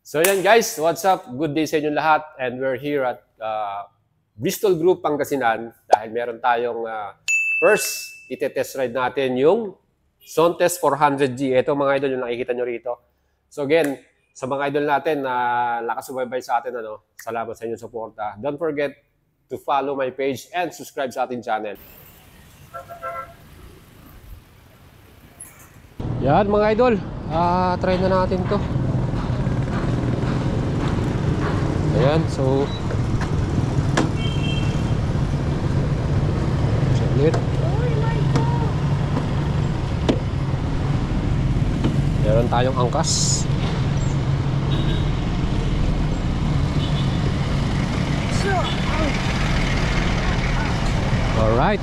So yan guys, what's up? Good day sa inyo lahat, and we're here at Bristol Group Pangasinan dahil meron tayong first ite-test ride natin yung Zontes 400G. Ito mga idol yung nakikita nyo rito. So again, sa mga idol natin na nakasubaybay sa atin, salamat sa inyong suporta. Don't forget to follow my page and subscribe sa ating channel. Yan mga idol, try na natin to. Ayan, so saglit. Meron tayong angkas. Alright.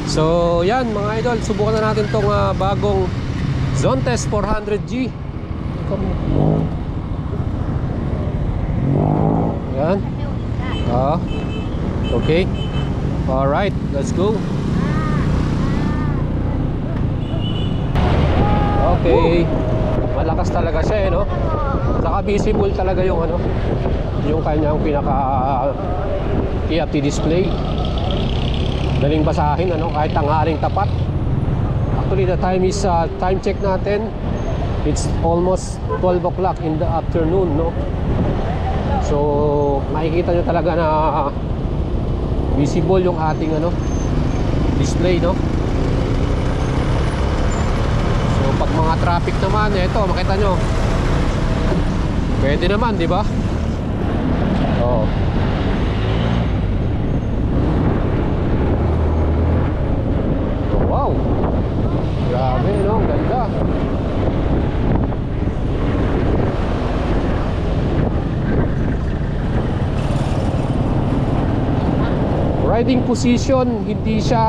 So yan mga idol, subukan na natin tong bagong Zontes 400G. Yan. Okay. Alright, let's go. Okay. Malakas talaga siya, no? Saka visible talaga yung yung kanyang pinaka TFT display. Daling basahin, kahit tanghaling tapat. Actually, the time is time check natin. It's almost 12 o'clock in the afternoon, no? So, makikita nyo talaga na visible yung ating display, no? So, pag mga traffic naman, ito, makita nyo. Pwede naman, di ba? Oh. Oh, wow. Grabe, no? Ganda. Riding position, hindi siya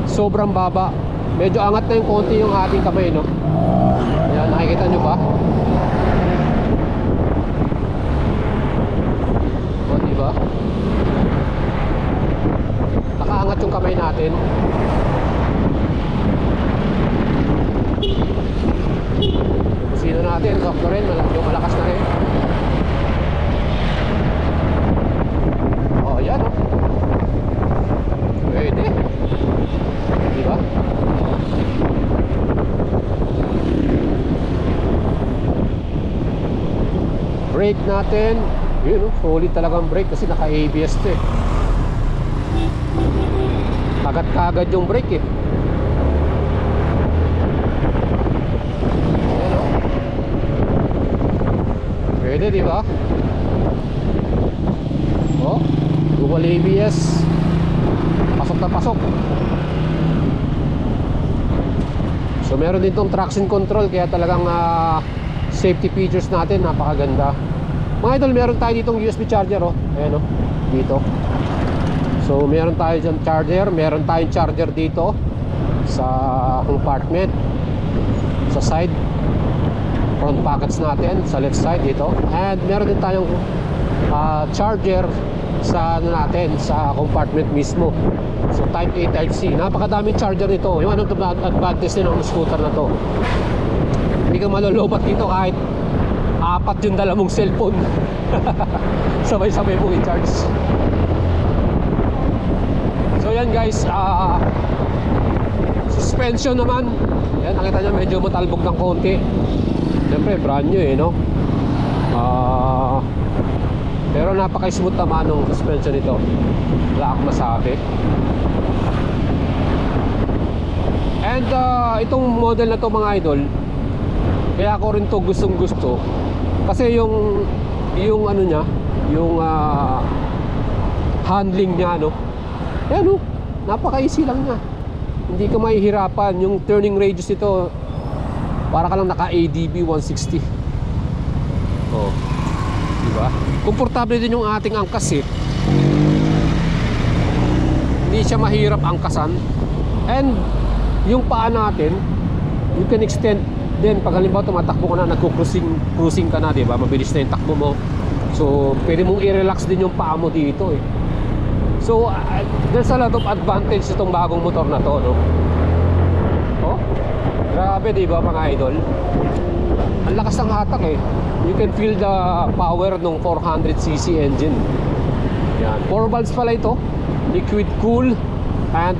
sobrang baba. Medyo angat na yung konti yung ating kamay, no? Ayan, nakikita nyo ba? O, diba? Nakaangat yung kamay natin. Yung busina natin, sakto rin, yung malakas na rin. O, ayan, no? Pwede. Diba? Brake natin. Yun, solid talagang brake kasi naka-ABS to eh. Agad-agad yung brake eh. Ayan, oh. Pwede, diba? Oh, dual ABS. Pasok na pasok. So meron din tong traction control, kaya talagang safety features natin napakaganda. Mga idol, meron tayo ditong USB charger, oh. Ayan, oh, dito. So meron tayo dyan charger. Meron tayong charger dito sa compartment, sa side front pockets natin, sa left side dito. And meron din tayong charger sa natin, sa compartment mismo. So type A, type C. Napakadaming charger nito. Yung advantage din ng scooter na to, hindi ka malolobat dito kahit apat yung dala mong cellphone. Sabay-sabay mong i-charge. So yan guys, suspension naman. Yan, nakita nyo medyo matalbog ng konti. Siyempre brand new eh, no? Pero napaka-smooth naman ng suspension nito. Wala akong masabi. And itong model na to mga idol, kaya ko rin to gustong gusto kasi yung niya, yung handling niya, ayan, napaka-easy lang niya. Hindi ka mahihirapan. Yung turning radius nito, para ka lang naka-ADB 160. Oh, diba? Komportable din yung ating angkas eh. Hindi siya mahirap angkasan. And yung paa natin, you can extend din. Pag halimbawa tumatakbo ka na, nagko-cruising ka na, diba? Mabilis na yung takbo mo. So pwede mong i-relax din yung paa mo dito eh. So there's a lot of advantage itong bagong motor na to, no? Oh, grabe, diba mga idol? ang lakas ng hatak eh. You can feel the power ng 400cc engine. Yan, 4 valves pala ito, liquid cool and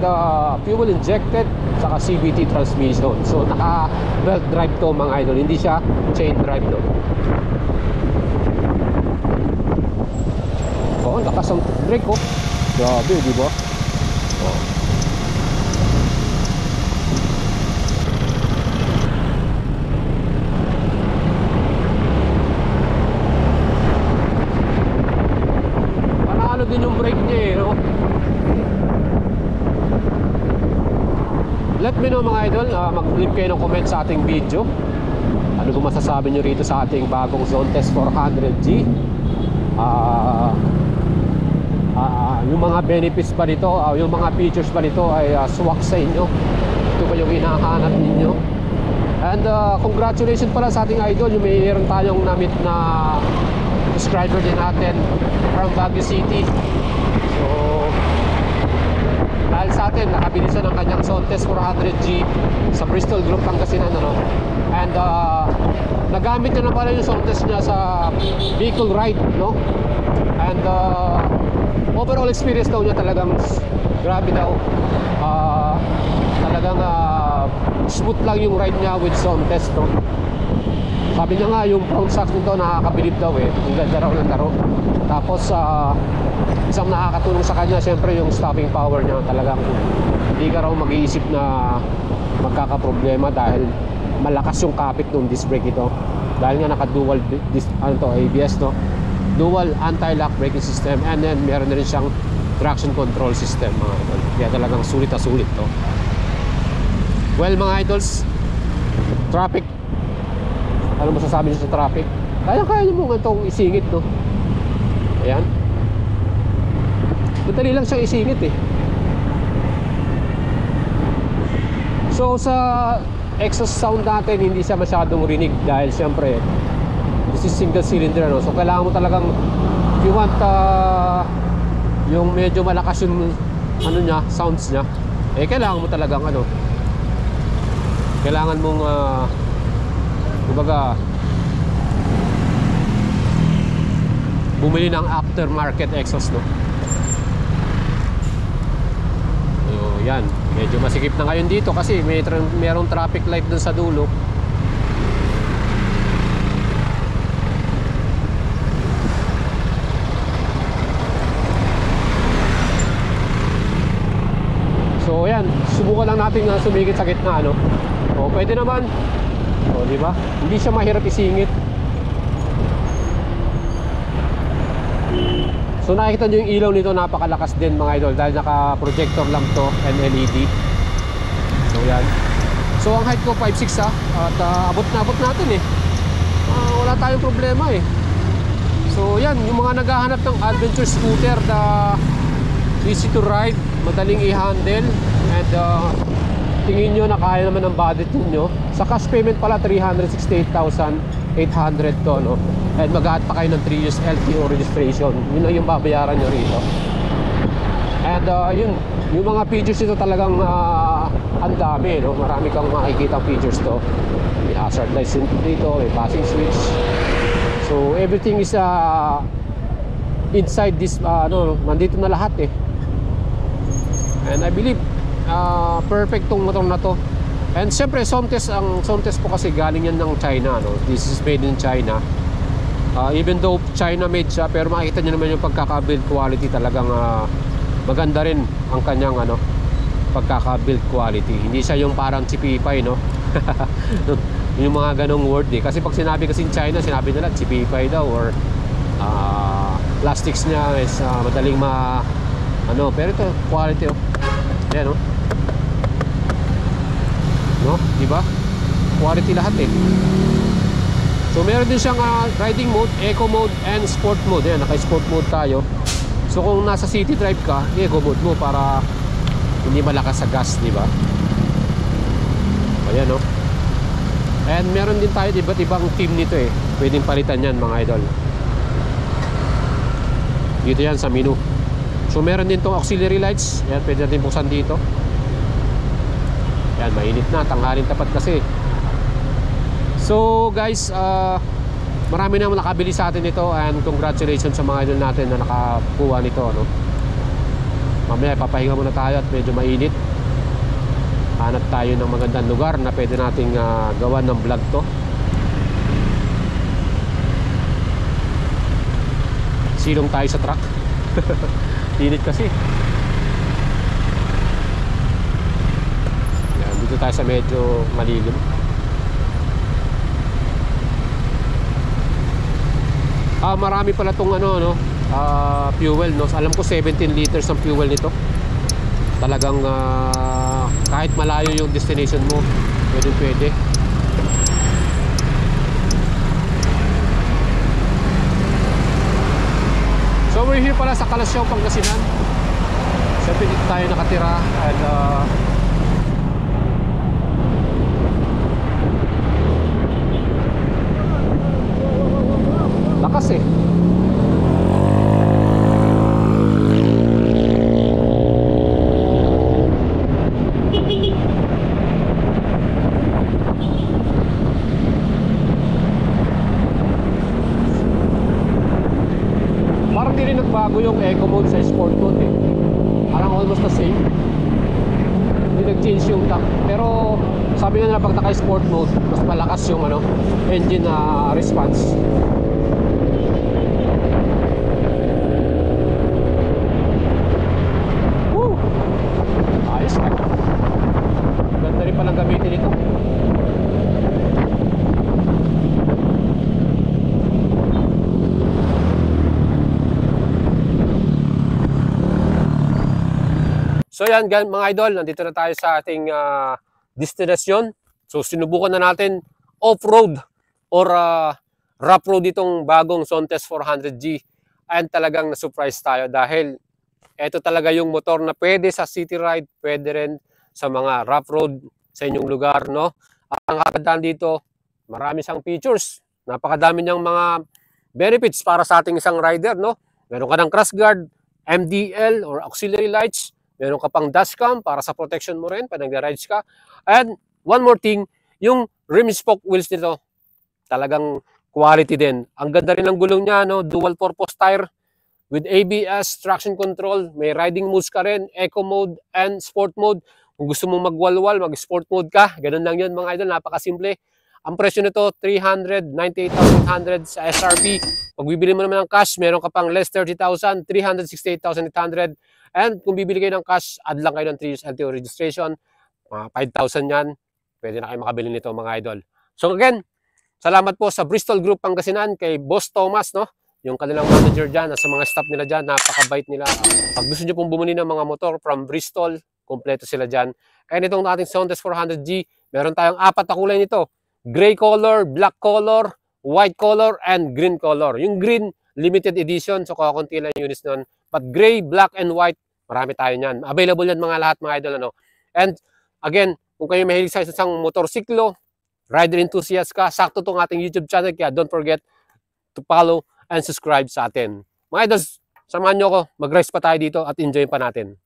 fuel injected, saka CVT transmission. So naka belt drive to mga idol, hindi siya chain drive to. Oh, lakas ang brake oh. Grabe, di ba? Oh. Panalo din yung brake niya eh, no? Let me know mga idol, mag-leave kayo ng comment sa ating video. Ano kung masasabi nyo rito sa ating bagong Zontes 400G? Yung mga benefits ba nito, yung mga features ba nito ay swak sa inyo? Ito ba yung hinahanap ninyo? And congratulations pala sa ating idol, yung mayroon tayong namit na subscriber din natin from Baguio City. So dahil sa atin, nakabili siya ng kanyang Zontes 400G sa Bristol Group Pangasinan, ano? And nagamit niya na pala yung Zontes niya sa vehicle ride, no? And overall experience daw niya talagang grabe daw. Talagang smooth lang yung ride niya with Zontes, no? Sabi niya nga yung front shocks nito nakakabilib daw eh. Yung ganda raw ng laro. Tapos isang nakakatulong sa kanya syempre yung stopping power niya. Talagang hindi ka raw mag-iisip na magkakaproblema dahil malakas yung kapit ng disc brake ito. Dahil nga naka dual ABS, no? Dual anti-lock braking system, and then meron na rin siyang traction control system mga idol. Kaya talagang sulit na sulit to. Well mga idols, traffic, ano masasabi niyo sa traffic? Kaya niyo mo itong isingit, no? Ayan, madali lang siyang isingit eh. So sa exhaust sound natin, hindi siya masyadong rinig dahil siyempre this is single cylinder, no? So kailangan mo talagang, if you want yung medyo malakas yung ano niya, sounds niya, eh kailangan mo talagang ano, kailangan mong kumbaga bumili ng aftermarket exhaust, no? So yan, medyo masikip na ngayon dito kasi merong traffic light dun sa dulo. So yan, subukan lang natin na sumigit sa gitna, no? O pwede naman. O di ba? Hindi siya mahirap isingit. So nakikita nyo yung ilaw nito, napakalakas din mga idol dahil naka-projector lang to and LED. So yan. So ang height ko 5'6" at abot natin eh. Wala tayong problema eh. So yan, yung mga naghahanap ng adventure scooter na easy to ride, madaling i-handle, and tingin nyo na kaya naman ng budget ninyo. Sa cash payment pala 368,800 to, no? And mag-add pa kayo ng 3 years LTO registration. Yun lang yung babayaran nyo rito. And yun, yung mga features nito talagang ang dami, no? Marami kang makikita features to. May hazard lights dito, may passing switch. So everything is inside this, nandito na lahat eh. And I believe perfect tong motor na to. And syempre Zontes, ang Zontes po kasi galing yan ng China, no? This is made in China. Even though China made siya, pero makikita nyo naman yung pagkaka-build quality, talagang maganda rin ang kanyang pagkaka-build quality. Hindi siya yung parang chipipay, no? Yung mga ganong word eh. Kasi pag sinabi kasi in China, sinabi nila chipipay daw, or plastics niya is madaling pero ito quality, oh. Ayan, oh. No, diba? Quality lahat eh. So meron din siyang riding mode, eco mode, and sport mode. Ayan, naka-sport mode tayo. So kung nasa city drive ka, eco mode mo para hindi malakas sa gas, diba? Ayan, oh. And meron din tayo iba't ibang team nito eh. Pwedeng palitan yan mga idol. Dito yan sa menu. So meron din tong auxiliary lights. Yan, pwede natin buksan dito. Yan, mainit na, tanghalin tapat kasi. So guys, marami na nakabili sa atin ito, and congratulations sa mga idol natin na nakakuha nito, no? Mamaya papahinga muna tayo at medyo mainit. Hanap tayo ng magandang lugar na pwede nating gawan ng vlog to. Silong tayo sa truck. Init kasi. Yan, dito tayo sa medyo malilim. Marami pala tong fuel, no? Alam ko 17 liters ang fuel nito. Talagang kahit malayo yung destination mo, pwede. So we're here pala sa Calasiao, Pangasinan. Siyempre dito tayo nakatira, and lakas eh. Parang di rin nagbago yung eco mode sa sport mode eh. Parang almost the same. Hindi nag-change yung takt. Pero sabi nga nila pag naka-sport mode, mas malakas yung engine response. Woo! Ayos ka. Ganda rin palang gamitin ito. So yan mga idol, nandito na tayo sa ating destination. So sinubukan na natin off-road or rough road itong bagong Sontes 400G. And talagang na-surprise tayo dahil ito talaga yung motor na pwede sa city ride, pwede rin sa mga rough road sa inyong lugar, no? Ang kagandahan dito, marami siyang features. Napakadami niyang mga benefits para sa ating isang rider, no? Meron ka ng crash guard, MDL or auxiliary lights. Meron ka pang dashcam para sa protection mo rin pag nag-rides ka. And one more thing, yung rim spoke wheels nito, talagang quality din. Ang ganda rin ng gulong niya, no? Dual purpose tire with ABS, traction control, may riding modes ka rin, eco mode and sport mode. Kung gusto mong magwalwal, mag-sport mode ka, ganun lang yun mga idol, napakasimple. Ang presyo nito, 398,800 sa SRP. Pag bibili mo naman ng cash, meron ka pang less 30,000, 368,800. And kung bibili kayo ng cash, add lang kayo ng 3 years LTO registration. Mga 5,000 yan. Pwede na kayo makabili nito mga idol. So again, salamat po sa Bristol Group Pangasinan, kay Boss Thomas, no? Yung kanilang manager dyan, sa mga staff nila dyan, napakabait nila. Pag gusto nyo pong bumili ng mga motor from Bristol, kompleto sila dyan. And itong ating Sontes 400G, meron tayong 4 na kulay nito. Gray color, black color, white color, and green color. Yung green, limited edition, so kakunti lang yung units nun. But gray, black, and white, marami tayo niyan. Available yan mga lahat mga idol. And again, kung kayo mahilig sa isang motorsiklo, rider enthusiast ka, sakto itong ating YouTube channel. Kaya don't forget to follow and subscribe sa atin. Mga idol, samahan nyo ako. Mag-rest pa tayo dito at enjoy pa natin.